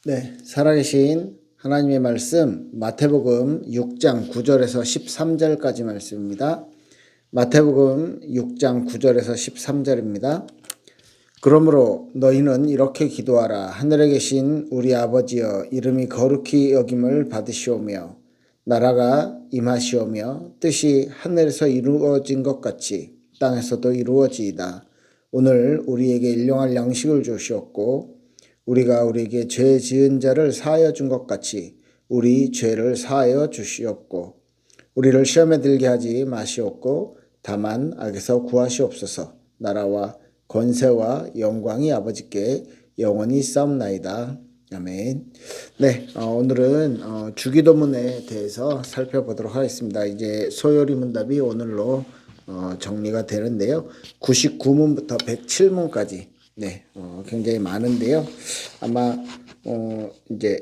네, 살아계신 하나님의 말씀 마태복음 6장 9절에서 13절까지 말씀입니다. 마태복음 6장 9절에서 13절입니다. 그러므로 너희는 이렇게 기도하라. 하늘에 계신 우리 아버지여, 이름이 거룩히 여김을 받으시오며 나라가 임하시오며 뜻이 하늘에서 이루어진 것 같이 땅에서도 이루어지이다. 오늘 우리에게 일용할 양식을 주시옵고 우리가 우리에게 죄 지은 자를 사하여 준 것 같이 우리 죄를 사하여 주시옵고 우리를 시험에 들게 하지 마시옵고 다만 악에서 구하시옵소서. 나라와 권세와 영광이 아버지께 영원히 있사옵나이다. 아멘. 네, 오늘은 주기도문에 대해서 살펴보도록 하겠습니다. 이제 소요리 문답이 오늘로 정리가 되는데요. 99문부터 107문까지 굉장히 많은데요. 아마 이제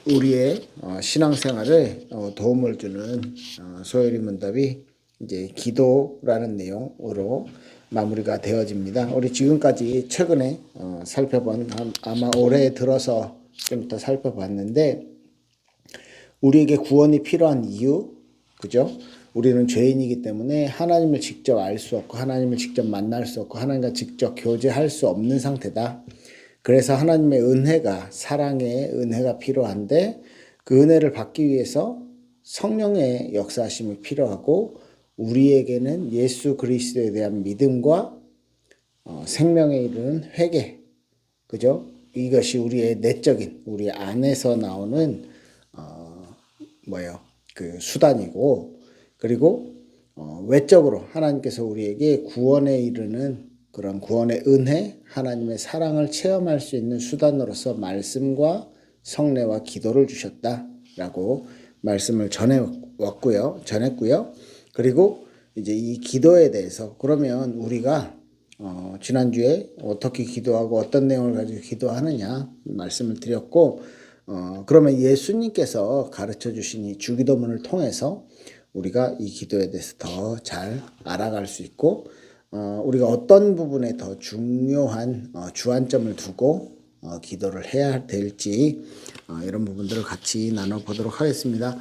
우리의 신앙생활에 도움을 주는 소요리 문답이 이제 기도라는 내용으로 마무리가 되어집니다. 우리 지금까지 최근에 살펴본 아마 올해 들어서 좀 더 살펴봤는데 우리에게 구원이 필요한 이유, 그죠? 우리는 죄인이기 때문에 하나님을 직접 알 수 없고 하나님을 직접 만날 수 없고 하나님과 직접 교제할 수 없는 상태다. 그래서 하나님의 은혜가, 사랑의 은혜가 필요한데 그 은혜를 받기 위해서 성령의 역사하심이 필요하고 우리에게는 예수 그리스도에 대한 믿음과 생명에 이르는 회개, 그죠? 이것이 우리의 내적인, 우리 안에서 나오는 그 수단이고, 그리고 외적으로 하나님께서 우리에게 구원에 이르는 그런 구원의 은혜, 하나님의 사랑을 체험할 수 있는 수단으로서 말씀과 성례와 기도를 주셨다라고 말씀을 전했고요. 그리고 이제 이 기도에 대해서 그러면 우리가 지난주에 어떻게 기도하고 어떤 내용을 가지고 기도하느냐 말씀을 드렸고, 그러면 예수님께서 가르쳐 주신 이 주기도문을 통해서 우리가 이 기도에 대해서 더 잘 알아갈 수 있고, 우리가 어떤 부분에 더 중요한 주안점을 두고 기도를 해야 될지 이런 부분들을 같이 나눠보도록 하겠습니다.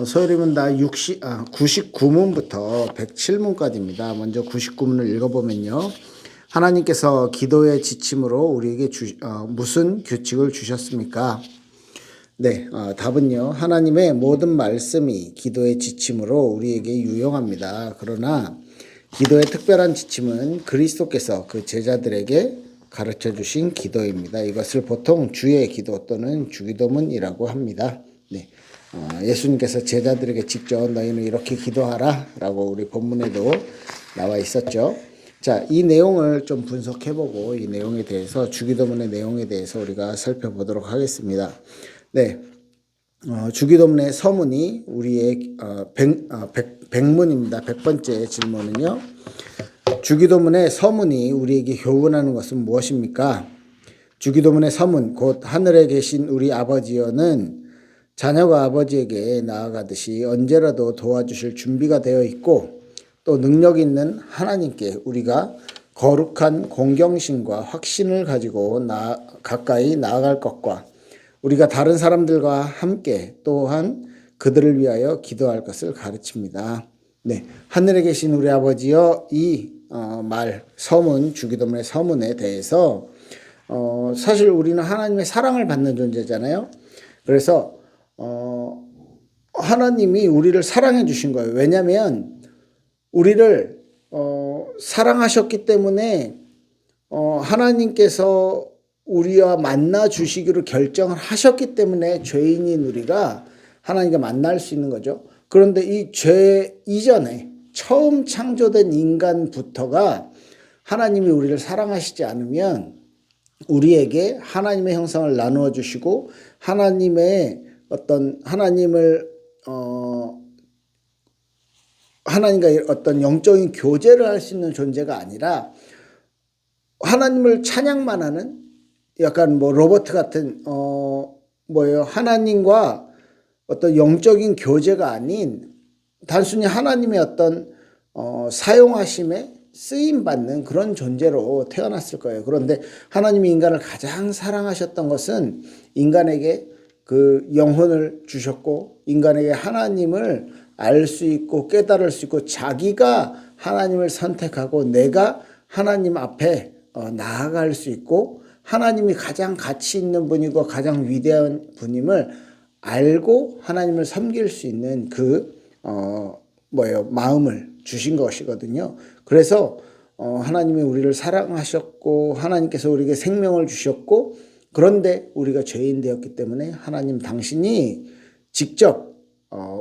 소요리 문답 99문부터 107문까지입니다. 먼저 99문을 읽어보면요. 하나님께서 기도의 지침으로 우리에게 무슨 규칙을 주셨습니까? 네, 답은요. 하나님의 모든 말씀이 기도의 지침으로 우리에게 유용합니다. 그러나 기도의 특별한 지침은 그리스도께서 그 제자들에게 가르쳐 주신 기도입니다. 이것을 보통 주의 기도 또는 주기도문이라고 합니다. 네, 예수님께서 제자들에게 직접 너희는 이렇게 기도하라 라고 우리 본문에도 나와 있었죠. 자, 이 내용을 좀 분석해보고 이 내용에 대해서 주기도문의 내용에 대해서 우리가 살펴보도록 하겠습니다. 네, 주기도문의 서문이 우리의 100문입니다. 100번째 질문은요. 주기도문의 서문이 우리에게 교훈하는 것은 무엇입니까? 주기도문의 서문, 곧 하늘에 계신 우리 아버지여는 자녀가 아버지에게 나아가듯이 언제라도 도와주실 준비가 되어 있고 또 능력 있는 하나님께 우리가 거룩한 공경심과 확신을 가지고 가까이 나아갈 것과 우리가 다른 사람들과 함께 또한 그들을 위하여 기도할 것을 가르칩니다. 네, 하늘에 계신 우리 아버지여 이 서문, 주기도문의 서문에 대해서 사실 우리는 하나님의 사랑을 받는 존재잖아요. 그래서 하나님이 우리를 사랑해 주신 거예요. 왜냐하면 우리를 사랑하셨기 때문에 하나님께서 우리와 만나 주시기로 결정을 하셨기 때문에 죄인인 우리가 하나님과 만날 수 있는 거죠. 그런데 이 죄 이전에 처음 창조된 인간부터가 하나님이 우리를 사랑하시지 않으면 우리에게 하나님의 형상을 나누어 주시고 하나님의 하나님과 어떤 영적인 교제를 할 수 있는 존재가 아니라 하나님을 찬양만 하는 약간 로봇 같은 하나님과 어떤 영적인 교제가 아닌 단순히 하나님의 어떤 사용하심에 쓰임 받는 그런 존재로 태어났을 거예요. 그런데 하나님이 인간을 가장 사랑하셨던 것은 인간에게 그 영혼을 주셨고 인간에게 하나님을 알 수 있고 깨달을 수 있고 자기가 하나님을 선택하고 내가 하나님 앞에 나아갈 수 있고 하나님이 가장 가치 있는 분이고 가장 위대한 분임을 알고 하나님을 섬길 수 있는 그 마음을 주신 것이거든요. 그래서 하나님이 우리를 사랑하셨고 하나님께서 우리에게 생명을 주셨고 그런데 우리가 죄인 되었기 때문에 하나님 당신이 직접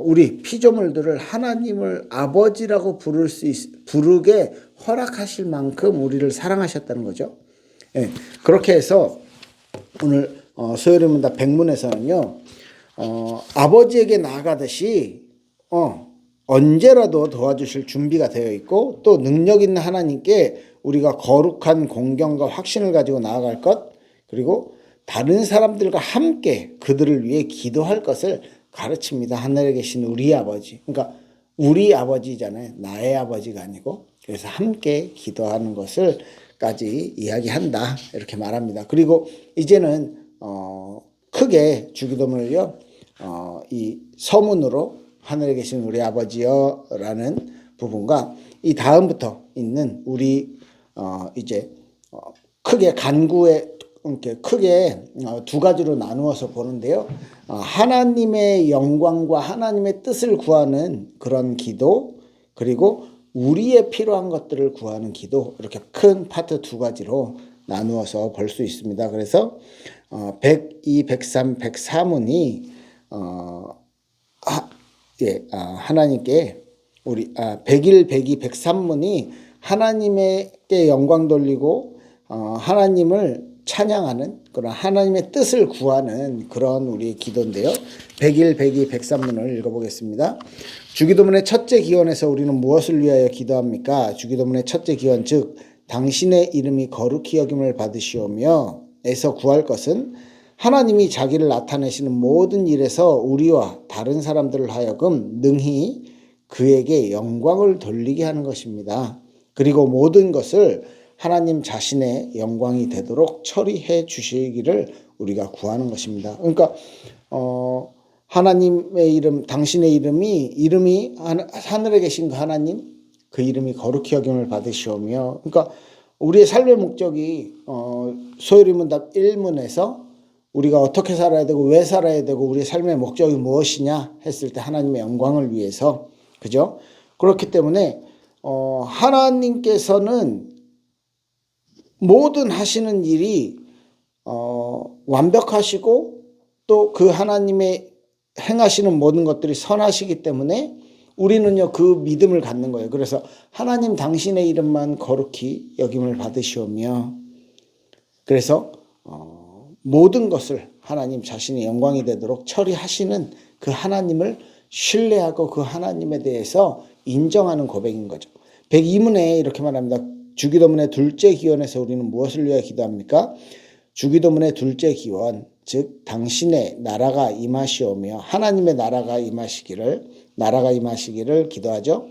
우리 피조물들을 하나님을 아버지라고 부르게 허락하실 만큼 우리를 사랑하셨다는 거죠. 예, 그렇게 해서 오늘 소요리문답 백문에서는요. 아버지에게 나아가듯이 언제라도 도와주실 준비가 되어 있고 또 능력 있는 하나님께 우리가 거룩한 공경과 확신을 가지고 나아갈 것 그리고 다른 사람들과 함께 그들을 위해 기도할 것을 가르칩니다. 하늘에 계신 우리 아버지. 그러니까 우리 아버지잖아요. 나의 아버지가 아니고. 그래서 함께 기도하는 것을까지 이야기한다. 이렇게 말합니다. 그리고 이제는 크게 주기도문을요. 이 서문으로 하늘에 계신 우리 아버지여 라는 부분과 이 다음부터 있는 우리 이제 크게 간구에 크게 두 가지로 나누어서 보는데요. 하나님의 영광과 하나님의 뜻을 구하는 그런 기도 그리고 우리의 필요한 것들을 구하는 기도 이렇게 큰 파트 두 가지로 나누어서 볼 수 있습니다. 그래서 102, 103, 104문이 하나님께 우리 101, 102, 103문이 하나님께 영광 돌리고 하나님을 찬양하는 그런 하나님의 뜻을 구하는 그런 우리의 기도인데요. 101, 102, 103문을 읽어보겠습니다. 주기도문의 첫째 기원에서 우리는 무엇을 위하여 기도합니까? 주기도문의 첫째 기원 즉 당신의 이름이 거룩히 여김을 받으시오며 에서 구할 것은 하나님이 자기를 나타내시는 모든 일에서 우리와 다른 사람들을 하여금 능히 그에게 영광을 돌리게 하는 것입니다. 그리고 모든 것을 하나님 자신의 영광이 되도록 처리해 주시기를 우리가 구하는 것입니다. 그러니까 하나님의 이름, 당신의 이름이 하늘에 계신 그 하나님, 그 이름이 거룩히 여김을 받으시오며, 그러니까 우리의 삶의 목적이 소요리문답 1문에서 우리가 어떻게 살아야 되고 왜 살아야 되고 우리의 삶의 목적이 무엇이냐 했을 때 하나님의 영광을 위해서 그죠? 그렇기 때문에 하나님께서는 모든 하시는 일이 완벽하시고 또 그 하나님의 행하시는 모든 것들이 선하시기 때문에 우리는요 그 믿음을 갖는 거예요. 그래서 하나님 당신의 이름만 거룩히 여김을 받으시오며 그래서 모든 것을 하나님 자신의 영광이 되도록 처리하시는 그 하나님을 신뢰하고 그 하나님에 대해서 인정하는 고백인 거죠. 102문에 이렇게 말합니다. 주기도문의 둘째 기원에서 우리는 무엇을 위하여 기도합니까? 주기도문의 둘째 기원 즉 당신의 나라가 임하시오며 하나님의 나라가 임하시기를 기도하죠.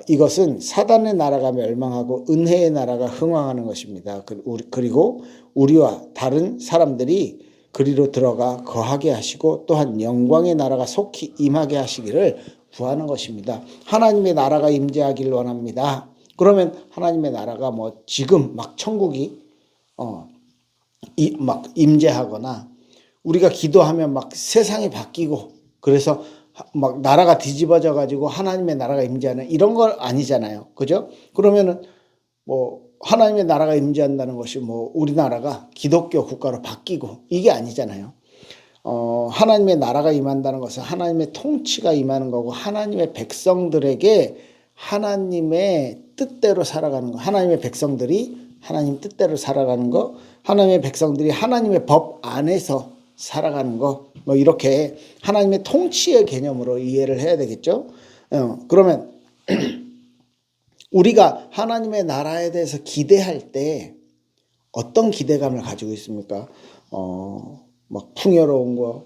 이것은 사단의 나라가 멸망하고 은혜의 나라가 흥왕하는 것입니다. 그리고 우리와 다른 사람들이 그리로 들어가 거하게 하시고 또한 영광의 나라가 속히 임하게 하시기를 구하는 것입니다. 하나님의 나라가 임재하기를 원합니다. 그러면 하나님의 나라가 지금 막 천국이 막 임재하거나 우리가 기도하면 막 세상이 바뀌고 그래서 막 나라가 뒤집어져 가지고 하나님의 나라가 임재하는 이런 건 아니잖아요. 그죠? 그러면은 하나님의 나라가 임재한다는 것이 우리나라가 기독교 국가로 바뀌고 이게 아니잖아요. 하나님의 나라가 임한다는 것은 하나님의 통치가 임하는 거고 하나님의 백성들에게 하나님의 뜻대로 살아가는 거. 하나님의 백성들이 하나님 뜻대로 살아가는 거. 하나님의 백성들이 하나님의 법 안에서 살아가는 거. 이렇게 하나님의 통치의 개념으로 이해를 해야 되겠죠. 그러면 우리가 하나님의 나라에 대해서 기대할 때 어떤 기대감을 가지고 있습니까? 막 풍요로운 거,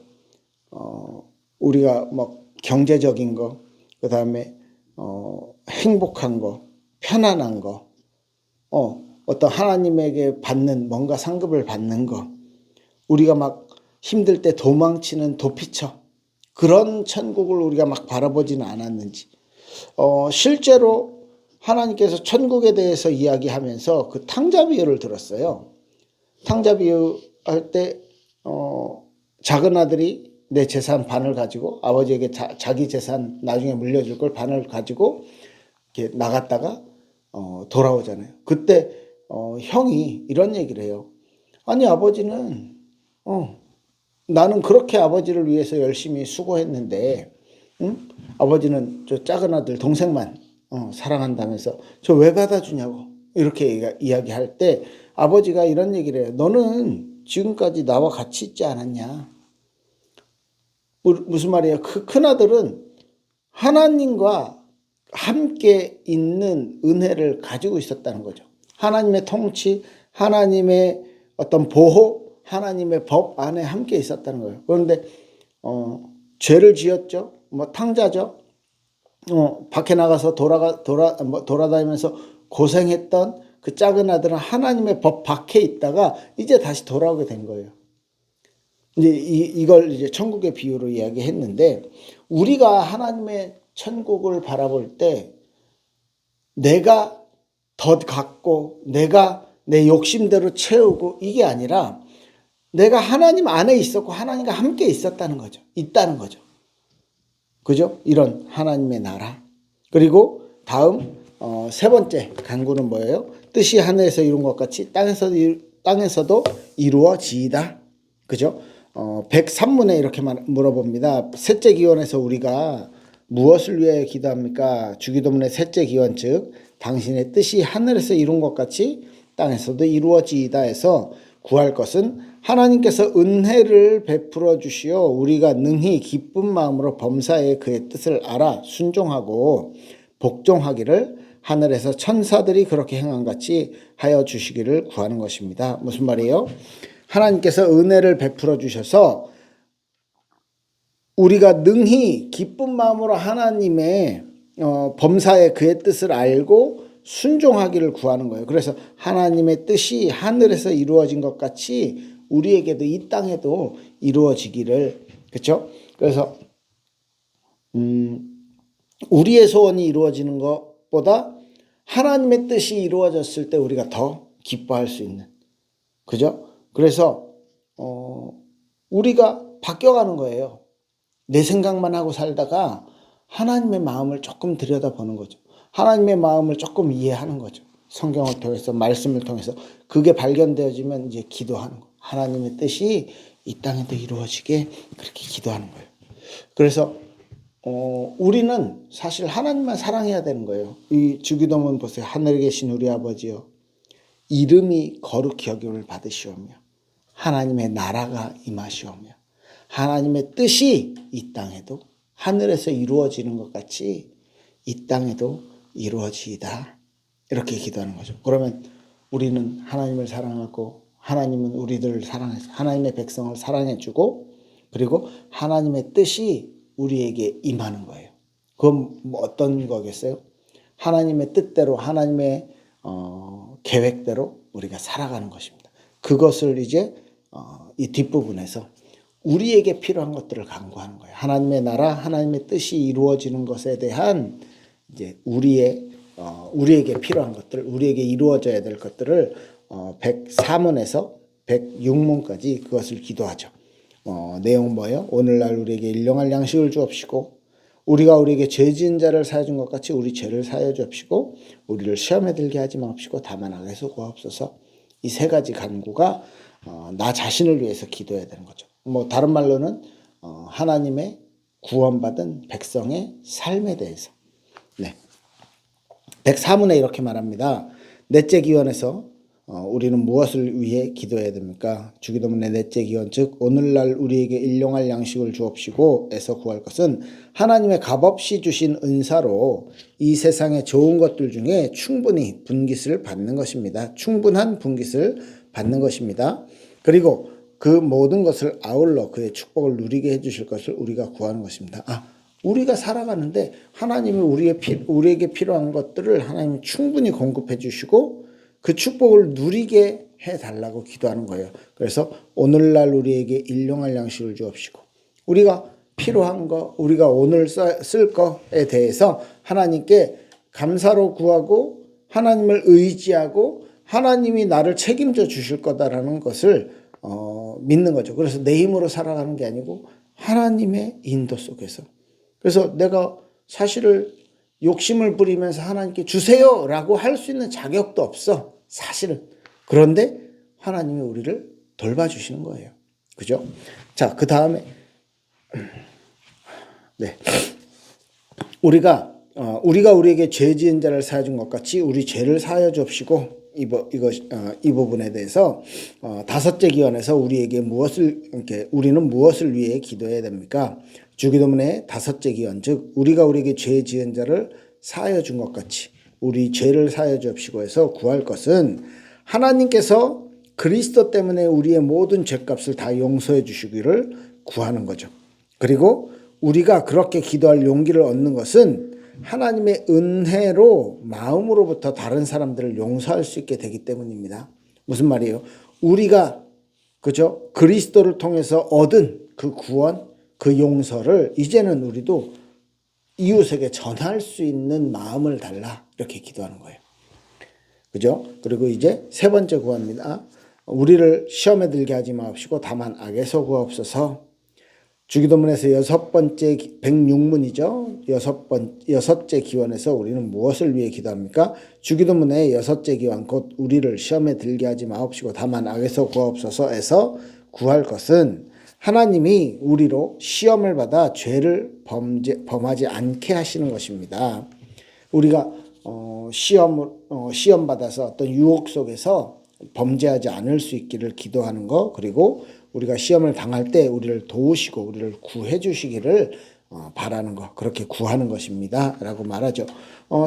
우리가 막 경제적인 거, 그 다음에 행복한 거, 편안한 거, 어떤 하나님에게 받는 뭔가 상급을 받는 거, 우리가 막 힘들 때 도망치는 도피처, 그런 천국을 우리가 막 바라보지는 않았는지. 실제로 하나님께서 천국에 대해서 이야기하면서 그 탕자 비유를 들었어요. 탕자 비유 할 때 작은 아들이 내 재산 반을 가지고 아버지에게 자기 재산 나중에 물려줄 걸 반을 가지고 이렇게 나갔다가 돌아오잖아요. 그때 형이 이런 얘기를 해요. 아니 아버지는 나는 그렇게 아버지를 위해서 열심히 수고했는데, 응? 아버지는 저 작은 아들 동생만 사랑한다면서 저 왜 받아주냐고 이렇게 이야기할 때 아버지가 이런 얘기를 해요. 너는 지금까지 나와 같이 있지 않았냐? 무슨 말이에요? 그 큰아들은 하나님과 함께 있는 은혜를 가지고 있었다는 거죠. 하나님의 통치, 하나님의 어떤 보호, 하나님의 법 안에 함께 있었다는 거예요. 그런데 죄를 지었죠. 뭐 탕자죠. 밖에 나가서 돌아다니면서 고생했던 그 작은 아들은 하나님의 법 밖에 있다가 이제 다시 돌아오게 된 거예요. 이제 이걸 이제 천국의 비유로 이야기했는데, 우리가 하나님의 천국을 바라볼 때 내가 더 갖고 내가 내 욕심대로 채우고 이게 아니라 내가 하나님 안에 있었고 하나님과 함께 있었다는 거죠. 있다는 거죠. 그죠? 이런 하나님의 나라. 그리고 다음 세 번째 간구는 뭐예요? 뜻이 하늘에서 이룬 것 같이 땅에서도 이루어지이다. 그죠? 103문에 이렇게 물어봅니다. 셋째 기원에서 우리가 무엇을 위해 기도합니까? 주기도문의 셋째 기원, 즉 당신의 뜻이 하늘에서 이룬 것 같이 땅에서도 이루어지이다 해서 구할 것은 하나님께서 은혜를 베풀어 주시어 우리가 능히 기쁜 마음으로 범사에 그의 뜻을 알아 순종하고 복종하기를 하늘에서 천사들이 그렇게 행한 같이 하여 주시기를 구하는 것입니다. 무슨 말이에요? 하나님께서 은혜를 베풀어 주셔서 우리가 능히 기쁜 마음으로 하나님의 범사에 그의 뜻을 알고 순종하기를 구하는 거예요. 그래서 하나님의 뜻이 하늘에서 이루어진 것 같이 우리에게도 이 땅에도 이루어지기를, 그렇죠? 그래서 우리의 소원이 이루어지는 것보다 하나님의 뜻이 이루어졌을 때 우리가 더 기뻐할 수 있는, 그죠? 그래서 우리가 바뀌어가는 거예요. 내 생각만 하고 살다가 하나님의 마음을 조금 들여다보는 거죠. 하나님의 마음을 조금 이해하는 거죠. 성경을 통해서, 말씀을 통해서. 그게 발견되어지면 이제 기도하는 거. 하나님의 뜻이 이 땅에도 이루어지게 그렇게 기도하는 거예요. 그래서 우리는 사실 하나님만 사랑해야 되는 거예요. 이 주기도문 보세요. 하늘에 계신 우리 아버지여, 이름이 거룩히 여김을 받으시오며 하나님의 나라가 임하시오며 하나님의 뜻이 이 땅에도 하늘에서 이루어지는 것 같이 이 땅에도 이루어지이다. 이렇게 기도하는 거죠. 그러면 우리는 하나님을 사랑하고 하나님은 우리들을 사랑해서 하나님의 백성을 사랑해주고 그리고 하나님의 뜻이 우리에게 임하는 거예요. 그건 뭐 어떤 거겠어요? 하나님의 뜻대로 하나님의 계획대로 우리가 살아가는 것입니다. 그것을 이제 이 뒷부분에서 우리에게 필요한 것들을 강구하는 거예요. 하나님의 나라, 하나님의 뜻이 이루어지는 것에 대한 이제 우리에게 필요한 것들, 우리에게 이루어져야 될 것들을 104문에서 106문까지 그것을 기도하죠. 내용은 뭐예요? 오늘날 우리에게 일용할 양식을 주옵시고 우리가 우리에게 죄 지은 자를 사하여 준 것 같이 우리 죄를 사하여 주옵시고 우리를 시험에 들게 하지 마옵시고 다만 악에서 구하옵소서. 이 세 가지 간구가 나 자신을 위해서 기도해야 되는 거죠. 뭐 다른 말로는 하나님의 구원받은 백성의 삶에 대해서. 네. 104문에 이렇게 말합니다. 넷째 기원에서 우리는 무엇을 위해 기도해야 됩니까? 주기도문의 넷째 기원, 즉 오늘날 우리에게 일용할 양식을 주옵시고 에서 구할 것은 하나님의 값없이 주신 은사로 이 세상의 좋은 것들 중에 충분히 분깃을 받는 것입니다. 충분한 분깃을 받는 것입니다. 그리고 그 모든 것을 아울러 그의 축복을 누리게 해주실 것을 우리가 구하는 것입니다. 우리가 살아가는데 하나님이 우리에게 필요한 것들을 하나님이 충분히 공급해 주시고 그 축복을 누리게 해달라고 기도하는 거예요. 그래서 오늘날 우리에게 일용할 양식을 주옵시고 우리가 필요한 거, 우리가 오늘 쓸 거에 대해서 하나님께 감사로 구하고 하나님을 의지하고 하나님이 나를 책임져 주실 거다라는 것을 믿는 거죠. 그래서 내 힘으로 살아가는 게 아니고 하나님의 인도 속에서. 그래서 내가 사실을 욕심을 부리면서 하나님께 주세요라고 할 수 있는 자격도 없어. 사실은. 그런데 하나님이 우리를 돌봐주시는 거예요. 그죠? 자, 그 다음에 네. 우리가 우리에게 죄 지은 자를 사하여 준 것 같이 우리 죄를 사하여 주옵시고 이 부분에 대해서 다섯째 기원에서 우리는 무엇을 위해 기도해야 됩니까? 주기도문의 다섯째 기원, 즉 우리가 우리에게 죄 지은 자를 사하여 준 것 같이 우리 죄를 사하여 주옵시고 해서 구할 것은 하나님께서 그리스도 때문에 우리의 모든 죄값을 다 용서해 주시기를 구하는 거죠. 그리고 우리가 그렇게 기도할 용기를 얻는 것은 하나님의 은혜로 마음으로부터 다른 사람들을 용서할 수 있게 되기 때문입니다. 무슨 말이에요? 우리가 그죠? 그리스도를 통해서 얻은 그 구원, 그 용서를 이제는 우리도 이웃에게 전할 수 있는 마음을 달라 이렇게 기도하는 거예요. 그죠? 그리고 이제 세 번째 구합니다. 우리를 시험에 들게 하지 마옵시고 다만 악에서 구하옵소서. 주기도문에서 여섯 번째 106문이죠. 여섯째 기원에서 우리는 무엇을 위해 기도합니까? 주기도문의 여섯째 기원 곧 우리를 시험에 들게 하지 마옵시고 다만 악에서 구하옵소서에서 구할 것은 하나님이 우리로 시험을 받아 죄를 범하지 않게 하시는 것입니다. 우리가 시험 받아서 어떤 유혹 속에서 범죄하지 않을 수 있기를 기도하는 거, 그리고 우리가 시험을 당할 때 우리를 도우시고 우리를 구해 주시기를 바라는 것, 그렇게 구하는 것입니다 라고 말하죠.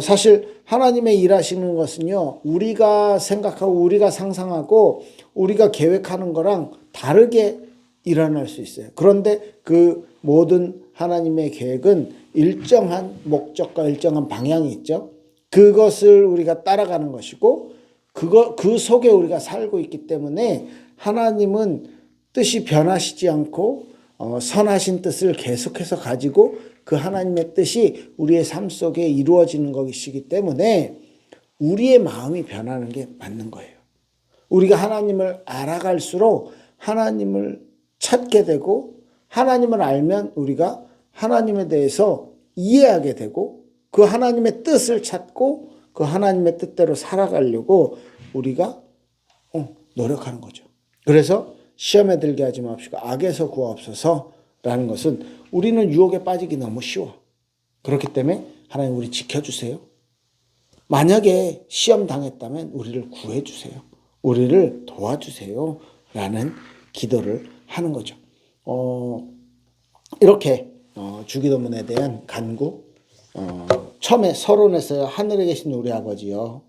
사실 하나님의 일하시는 것은요, 우리가 생각하고 우리가 상상하고 우리가 계획하는 거랑 다르게 일어날 수 있어요. 그런데 그 모든 하나님의 계획은 일정한 목적과 일정한 방향이 있죠. 그것을 우리가 따라가는 것이고 그 속에 우리가 살고 있기 때문에 하나님은 뜻이 변하시지 않고 선하신 뜻을 계속해서 가지고 그 하나님의 뜻이 우리의 삶 속에 이루어지는 것이기 때문에 우리의 마음이 변하는 게 맞는 거예요. 우리가 하나님을 알아갈수록 하나님을 찾게 되고 하나님을 알면 우리가 하나님에 대해서 이해하게 되고 그 하나님의 뜻을 찾고 그 하나님의 뜻대로 살아가려고 우리가 노력하는 거죠. 그래서 시험에 들게 하지 마옵시고 악에서 구하옵소서라는 것은 우리는 유혹에 빠지기 너무 쉬워. 그렇기 때문에 하나님 우리 지켜주세요. 만약에 시험 당했다면 우리를 구해주세요. 우리를 도와주세요. 라는 기도를 하는 거죠. 이렇게 주기도문에 대한 간구, 처음에 서론에서 하늘에 계신 우리 아버지요.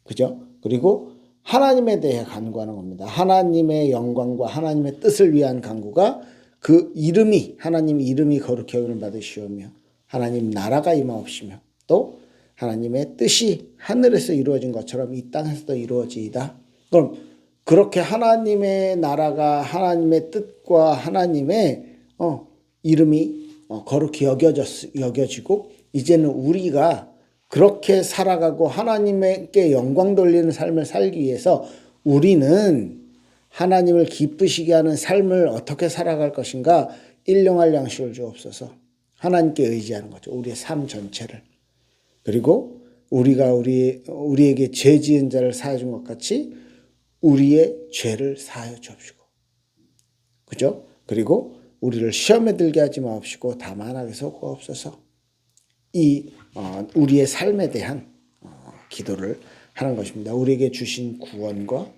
그죠? 그리고 하나님에 대해 간구하는 겁니다. 하나님의 영광과 하나님의 뜻을 위한 간구가 그 이름이, 하나님 이름이 거룩히 여김을 받으시오며 하나님 나라가 임하옵시며 또 하나님의 뜻이 하늘에서 이루어진 것처럼 이 땅에서도 이루어지이다. 그럼 그렇게 하나님의 나라가 하나님의 뜻과 하나님의 이름이 거룩히 여겨지고 이제는 우리가 그렇게 살아가고 하나님께 영광 돌리는 삶을 살기 위해서 우리는 하나님을 기쁘시게 하는 삶을 어떻게 살아갈 것인가 일용할 양식을 주옵소서. 하나님께 의지하는 거죠. 우리의 삶 전체를. 그리고 우리가 우리에게 죄 지은 자를 사하여 준 것 같이 우리의 죄를 사하여 주옵시고. 그죠? 그리고 우리를 시험에 들게 하지 마옵시고 다만 악에서 구하옵소서. 우리의 삶에 대한 기도를 하는 것입니다. 우리에게 주신 구원과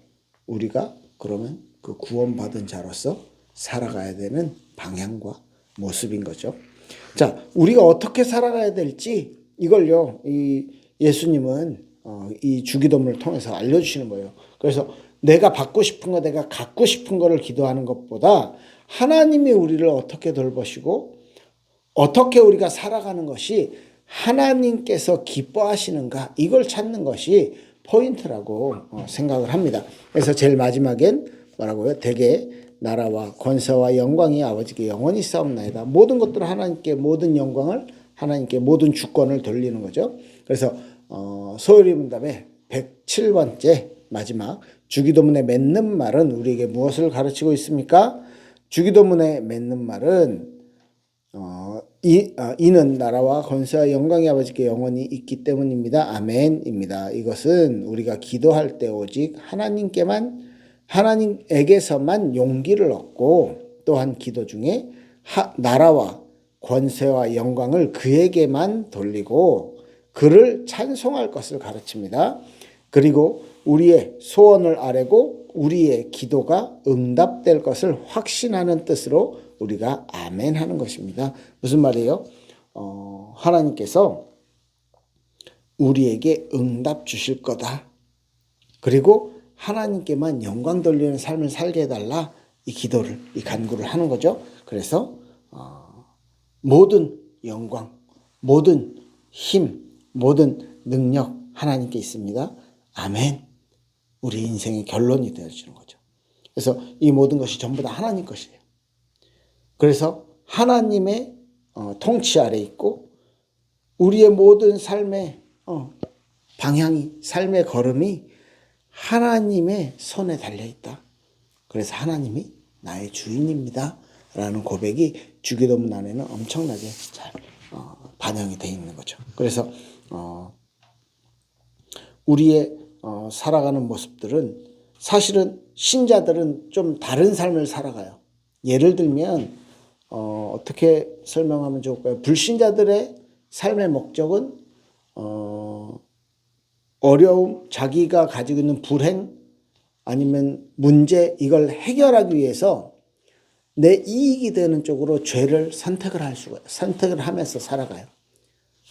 우리가 그러면 그 구원받은 자로서 살아가야 되는 방향과 모습인 거죠. 자, 우리가 어떻게 살아가야 될지 이걸요, 예수님은 이 주기도문을 통해서 알려주시는 거예요. 그래서 내가 받고 싶은 거, 내가 갖고 싶은 거를 기도하는 것보다 하나님이 우리를 어떻게 돌보시고 어떻게 우리가 살아가는 것이 하나님께서 기뻐하시는가, 이걸 찾는 것이 포인트라고 생각을 합니다. 그래서 제일 마지막엔 뭐라고요? 대개 나라와 권세와 영광이 아버지께 영원히 싸움나이다. 모든 것들을 하나님께, 모든 영광을 하나님께, 모든 주권을 돌리는 거죠. 그래서 소요리 문답의 107번째 마지막 주기도문에 맺는 말은 우리에게 무엇을 가르치고 있습니까? 주기도문에 맺는 말은 이는 나라와 권세와 영광이 아버지께 영원히 있기 때문입니다. 아멘입니다. 이것은 우리가 기도할 때 오직 하나님에게서만 용기를 얻고, 또한 기도 중에 나라와 권세와 영광을 그에게만 돌리고 그를 찬송할 것을 가르칩니다. 그리고 우리의 소원을 아뢰고 우리의 기도가 응답될 것을 확신하는 뜻으로 우리가 아멘 하는 것입니다. 무슨 말이에요? 하나님께서 우리에게 응답 주실 거다. 그리고 하나님께만 영광 돌리는 삶을 살게 해달라. 이 기도를, 이 간구를 하는 거죠. 그래서 모든 영광, 모든 힘, 모든 능력 하나님께 있습니다. 아멘. 우리 인생의 결론이 되어주는 거죠. 그래서 이 모든 것이 전부 다 하나님 것이에요. 그래서 하나님의 통치 아래 있고, 우리의 모든 삶의 방향이, 삶의 걸음이 하나님의 손에 달려있다. 그래서 하나님이 나의 주인입니다 라는 고백이 주기도문 안에는 엄청나게 잘 반영이 되어 있는 거죠. 그래서 우리의 살아가는 모습들은, 사실은 신자들은 좀 다른 삶을 살아가요. 예를 들면 어떻게 설명하면 좋을까요? 불신자들의 삶의 목적은 어려움, 자기가 가지고 있는 불행 아니면 문제, 이걸 해결하기 위해서 내 이익이 되는 쪽으로 죄를 선택을 하면서 살아가요.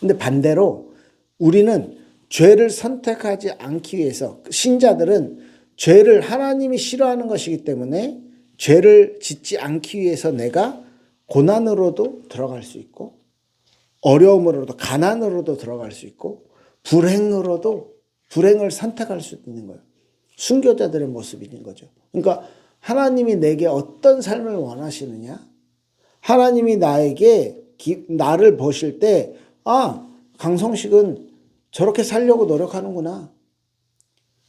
근데 반대로 우리는 죄를 선택하지 않기 위해서, 신자들은 죄를 하나님이 싫어하는 것이기 때문에 죄를 짓지 않기 위해서 내가 고난으로도 들어갈 수 있고, 어려움으로도, 가난으로도 들어갈 수 있고, 불행을 선택할 수 있는 거예요. 순교자들의 모습이 있는 거죠. 그러니까 하나님이 내게 어떤 삶을 원하시느냐, 하나님이 나를 보실 때, 강성식은 저렇게 살려고 노력하는구나.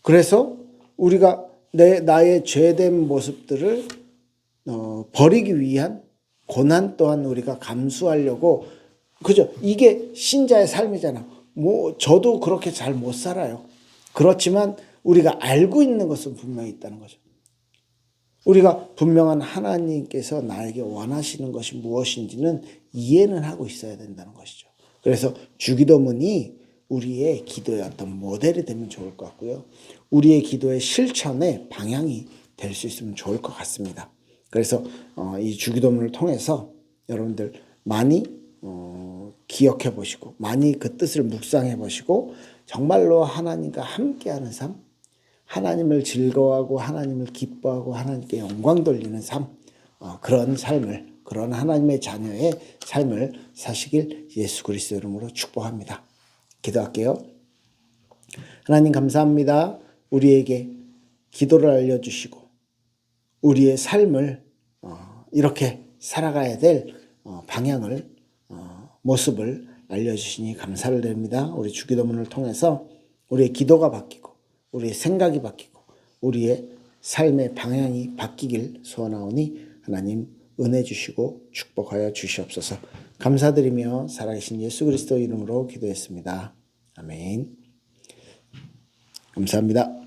그래서 우리가 나의 죄된 모습들을 버리기 위한 고난 또한 우리가 감수하려고, 그죠? 이게 신자의 삶이잖아. 저도 그렇게 잘 못 살아요. 그렇지만 우리가 알고 있는 것은 분명히 있다는 거죠. 우리가 분명한 하나님께서 나에게 원하시는 것이 무엇인지는 이해는 하고 있어야 된다는 것이죠. 그래서 주기도문이 우리의 기도의 어떤 모델이 되면 좋을 것 같고요. 우리의 기도의 실천의 방향이 될 수 있으면 좋을 것 같습니다. 그래서 이 주기도문을 통해서 여러분들 많이 기억해 보시고, 많이 그 뜻을 묵상해 보시고, 정말로 하나님과 함께하는 삶, 하나님을 즐거워하고 하나님을 기뻐하고 하나님께 영광 돌리는 삶, 그런 삶을, 그런 하나님의 자녀의 삶을 사시길 예수 그리스도 이름으로 축복합니다. 기도할게요. 하나님 감사합니다. 우리에게 기도를 알려주시고 우리의 삶을 이렇게 살아가야 될 방향을, 모습을 알려주시니 감사를 드립니다. 우리 주기도문을 통해서 우리의 기도가 바뀌고 우리의 생각이 바뀌고 우리의 삶의 방향이 바뀌길 소원하오니 하나님 은혜 주시고 축복하여 주시옵소서. 감사드리며 살아계신 예수 그리스도 이름으로 기도했습니다. 아멘. 감사합니다.